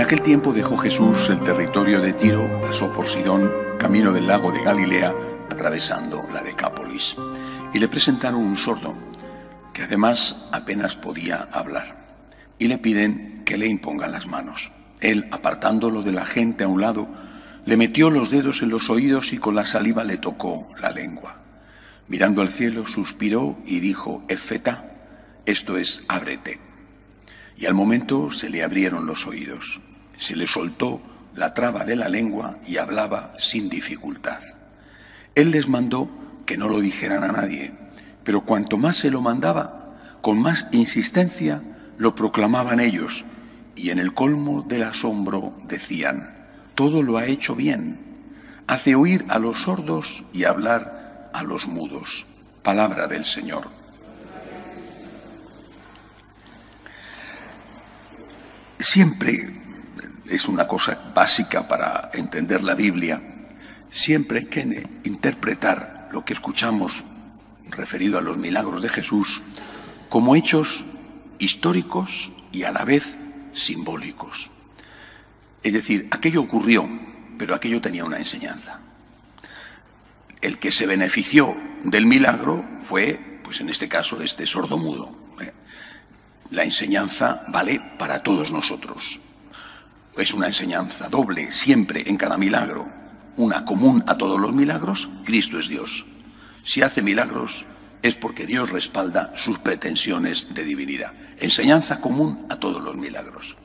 aquel tiempo dejó Jesús el territorio de Tiro, pasó por Sidón, camino del lago de Galilea, atravesando la Decápolis. Y le presentaron un sordo, que además apenas podía hablar. Y le piden que le impongan las manos. Él, apartándolo de la gente a un lado, le metió los dedos en los oídos y con la saliva le tocó la lengua. Mirando al cielo, suspiró y dijo, Efetá, esto es, ábrete. Y al momento se le abrieron los oídos. Se le soltó la traba de la lengua y hablaba sin dificultad. Él les mandó que no lo dijeran a nadie, pero cuanto más se lo mandaba, con más insistencia lo proclamaban ellos, y en el colmo del asombro decían, todo lo ha hecho bien, hace oír a los sordos y hablar a los mudos. Palabra del Señor. Siempre es una cosa básica para entender la Biblia, siempre hay que interpretar lo que escuchamos referido a los milagros de Jesús como hechos históricos y a la vez simbólicos. Es decir, aquello ocurrió, pero aquello tenía una enseñanza. El que se benefició del milagro fue, pues en este caso, este sordomudo. La enseñanza vale para todos nosotros. Es una enseñanza doble, siempre en cada milagro. Una común a todos los milagros, Cristo es Dios. Si hace milagros es porque Dios respalda sus pretensiones de divinidad. Enseñanza común a todos los milagros.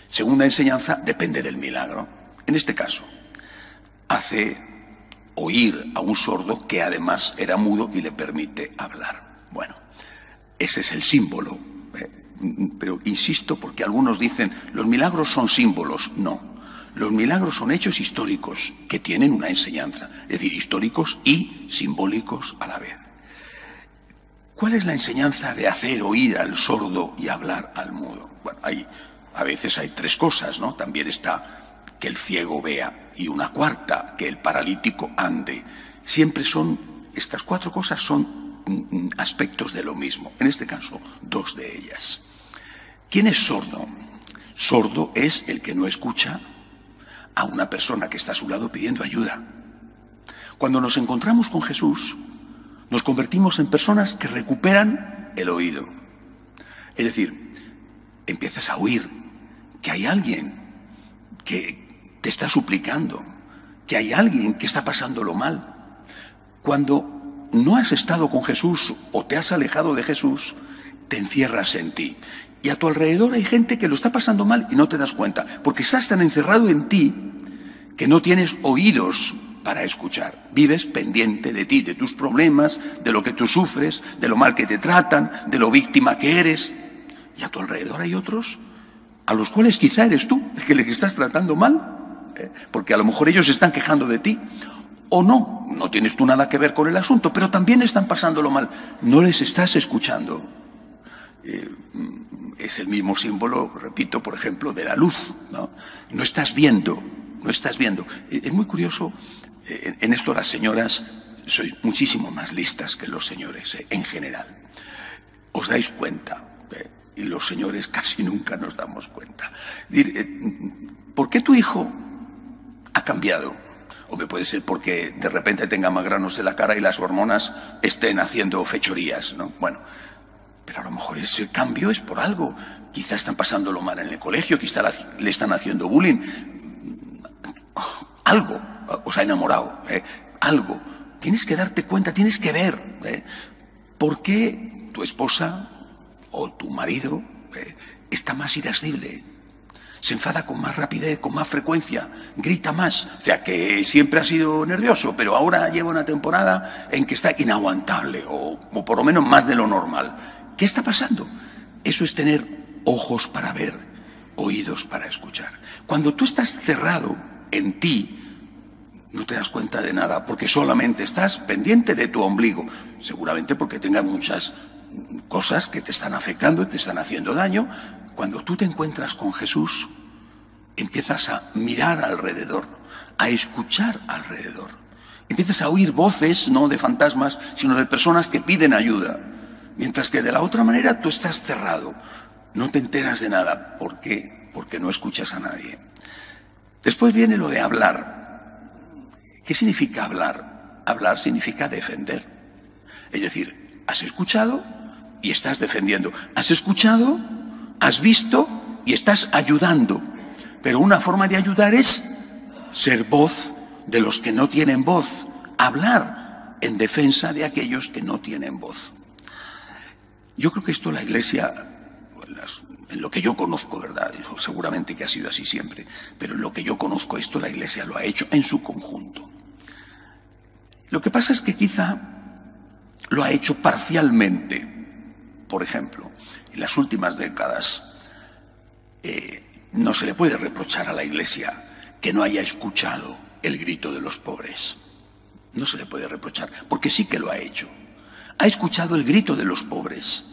Segunda enseñanza, depende del milagro. En este caso, hace oír a un sordo que además era mudo y le permite hablar. Bueno, ese es el símbolo. Pero insisto, porque algunos dicen, los milagros son símbolos. No, los milagros son hechos históricos que tienen una enseñanza, es decir, históricos y simbólicos a la vez. ¿Cuál es la enseñanza de hacer oír al sordo y hablar al mudo? Bueno, a veces hay tres cosas, ¿no? También está que el ciego vea y una cuarta, que el paralítico ande. Siempre son, estas cuatro cosas son aspectos de lo mismo. En este caso, dos de ellas. ¿Quién es sordo? Sordo es el que no escucha a una persona que está a su lado pidiendo ayuda. Cuando nos encontramos con Jesús, nos convertimos en personas que recuperan el oído. Es decir, empiezas a oír que hay alguien que te está suplicando, que hay alguien que está pasándolo mal. Cuando no has estado con Jesús o te has alejado de Jesús, te encierras en ti. Y a tu alrededor hay gente que lo está pasando mal y no te das cuenta, porque estás tan encerrado en ti que no tienes oídos para escuchar. Vives pendiente de ti, de tus problemas, de lo que tú sufres, de lo mal que te tratan, de lo víctima que eres. Y a tu alrededor hay otros a los cuales quizá eres tú el que les estás tratando mal, porque a lo mejor ellos se están quejando de ti. O no tienes tú nada que ver con el asunto, pero también están pasándolo mal. No les estás escuchando. Es el mismo símbolo, repito, por ejemplo, de la luz, ¿no? No estás viendo. Es muy curioso, en esto las señoras sois muchísimo más listas que los señores, en general. Os dais cuenta, y los señores casi nunca nos damos cuenta. ¿Por qué tu hijo ha cambiado? O puede ser porque de repente tenga más granos en la cara y las hormonas estén haciendo fechorías, ¿no? Bueno, pero a lo mejor ese cambio es por algo. Quizá están pasándolo mal en el colegio, quizá le están haciendo bullying. Algo os ha enamorado, algo. Tienes que darte cuenta, tienes que ver por qué tu esposa o tu marido está más irascible. Se enfada con más rapidez, con más frecuencia, grita más. O sea, que siempre ha sido nervioso, pero ahora lleva una temporada en que está inaguantable, o por lo menos más de lo normal. ¿Qué está pasando? Eso es tener ojos para ver, oídos para escuchar. Cuando tú estás cerrado en ti, no te das cuenta de nada, porque solamente estás pendiente de tu ombligo. Seguramente porque tengas muchas cosas que te están afectando y te están haciendo daño. Cuando tú te encuentras con Jesús, empiezas a mirar alrededor, a escuchar alrededor. Empiezas a oír voces, no de fantasmas, sino de personas que piden ayuda. Mientras que de la otra manera tú estás cerrado, no te enteras de nada. ¿Por qué? porque no escuchas a nadie. Después viene lo de hablar. ¿Qué significa hablar? Hablar significa defender. Es decir, has escuchado y estás defendiendo. Has escuchado, has visto y estás ayudando. Pero una forma de ayudar es ser voz de los que no tienen voz. Hablar en defensa de aquellos que no tienen voz. Yo creo que esto la Iglesia, en lo que yo conozco, ¿verdad? Seguramente que ha sido así siempre, pero en lo que yo conozco esto la Iglesia lo ha hecho en su conjunto. Lo que pasa es que quizá lo ha hecho parcialmente. Por ejemplo, en las últimas décadas no se le puede reprochar a la Iglesia que no haya escuchado el grito de los pobres. No se le puede reprochar, porque sí que lo ha hecho. Ha escuchado el grito de los pobres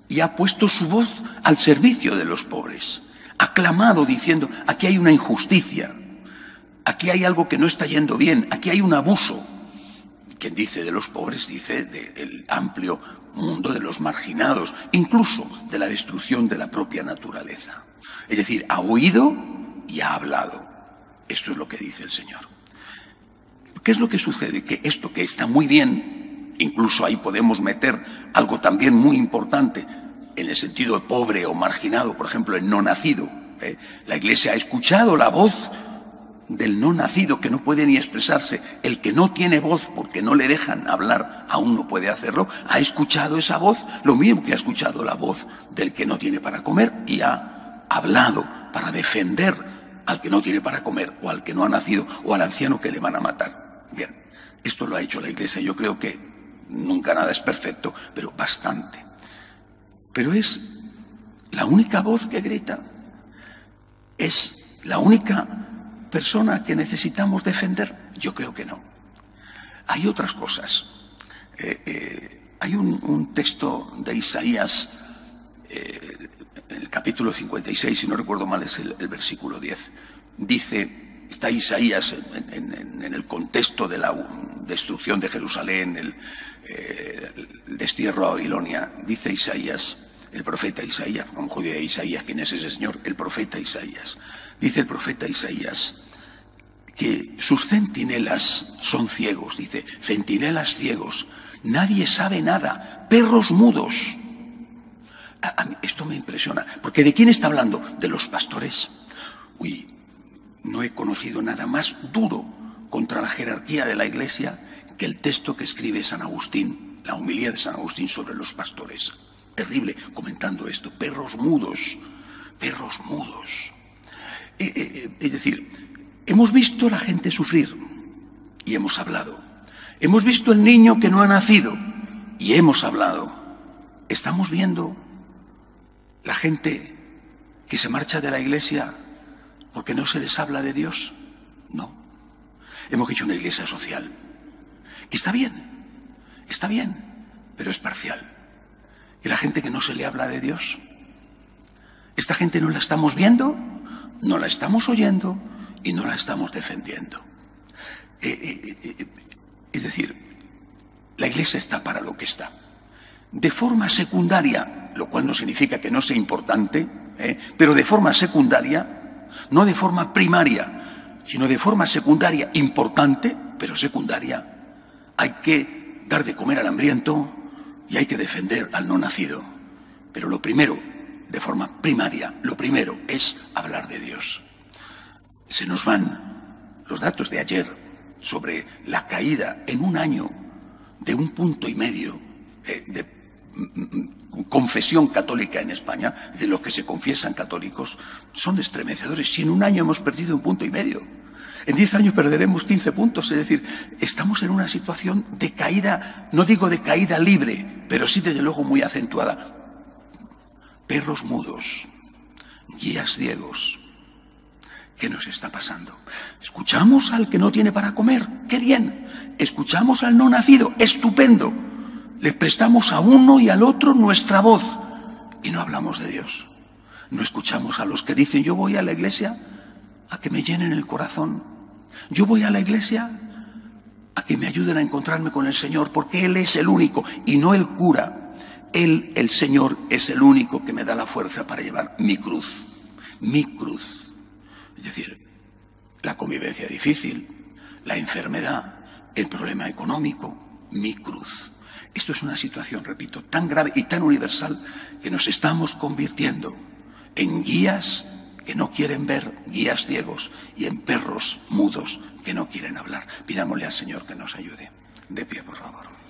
y ha puesto su voz al servicio de los pobres. Ha clamado diciendo, aquí hay una injusticia, aquí hay algo que no está yendo bien, aquí hay un abuso. Quien dice de los pobres dice del amplio mundo de los marginados, incluso de la destrucción de la propia naturaleza. Es decir, ha oído y ha hablado. Esto es lo que dice el Señor. ¿Qué es lo que sucede? Que esto que está muy bien, incluso ahí podemos meter algo también muy importante, en el sentido de pobre o marginado, por ejemplo, el no nacido. La Iglesia ha escuchado la voz del no nacido que no puede ni expresarse. El que no tiene voz porque no le dejan hablar, aún no puede hacerlo, ha escuchado esa voz, lo mismo que ha escuchado la voz del que no tiene para comer y ha hablado para defender al que no tiene para comer o al que no ha nacido o al anciano que le van a matar. Bien, esto lo ha hecho la Iglesia. Yo creo que nunca nada es perfecto, pero bastante. Pero es la única voz que grita. Es la única persona que necesitamos defender. Yo creo que no. Hay otras cosas. Hay un texto de Isaías, en el capítulo 56, si no recuerdo mal, es el versículo 10. Dice... Está Isaías en el contexto de la destrucción de Jerusalén, el destierro a Babilonia. Dice Isaías, el profeta Isaías, a lo mejor de Isaías, ¿quién es ese señor? El profeta Isaías. Dice el profeta Isaías que sus centinelas son ciegos, dice, centinelas ciegos, nadie sabe nada, perros mudos. A mí esto me impresiona, porque ¿de quién está hablando? De los pastores. Uy, no he conocido nada más duro contra la jerarquía de la Iglesia que el texto que escribe San Agustín, la homilía de San Agustín sobre los pastores. Terrible, comentando esto, perros mudos, perros mudos. Es decir, hemos visto la gente sufrir y hemos hablado. Hemos visto el niño que no ha nacido y hemos hablado. Estamos viendo la gente que se marcha de la Iglesia porque no se les habla de Dios. No. Hemos hecho una iglesia social, que está bien, pero es parcial. Y la gente que no se le habla de Dios, esta gente no la estamos viendo, no la estamos oyendo y no la estamos defendiendo. Es decir, la iglesia está para lo que está. De forma secundaria, lo cual no significa que no sea importante, pero de forma secundaria, no de forma primaria, sino de forma secundaria importante, pero secundaria. Hay que dar de comer al hambriento y hay que defender al no nacido. Pero lo primero, de forma primaria, lo primero es hablar de Dios. Se nos van los datos de ayer sobre la caída en un año de 1,5 puntos de confesión católica en España, de los que se confiesan católicos, son estremecedores. Si en un año hemos perdido 1,5 puntos, en 10 años perderemos 15 puntos. Es decir, estamos en una situación de caída, no digo de caída libre, pero sí desde luego muy acentuada. Perros mudos, guías ciegos. ¿Qué nos está pasando? Escuchamos al que no tiene para comer, ¡qué bien! Escuchamos al no nacido, ¡estupendo! Le prestamos a uno y al otro nuestra voz y no hablamos de Dios. No escuchamos a los que dicen, yo voy a la iglesia a que me llenen el corazón. Yo voy a la iglesia a que me ayuden a encontrarme con el Señor, porque Él es el único y no el cura. Él, el Señor, es el único que me da la fuerza para llevar mi cruz. mi cruz. Es decir, la convivencia difícil, la enfermedad, el problema económico, mi cruz. Esto es una situación, repito, tan grave y tan universal que nos estamos convirtiendo en guías que no quieren ver, guías ciegos, y en perros mudos que no quieren hablar. Pidámosle al Señor que nos ayude. De pie, por favor.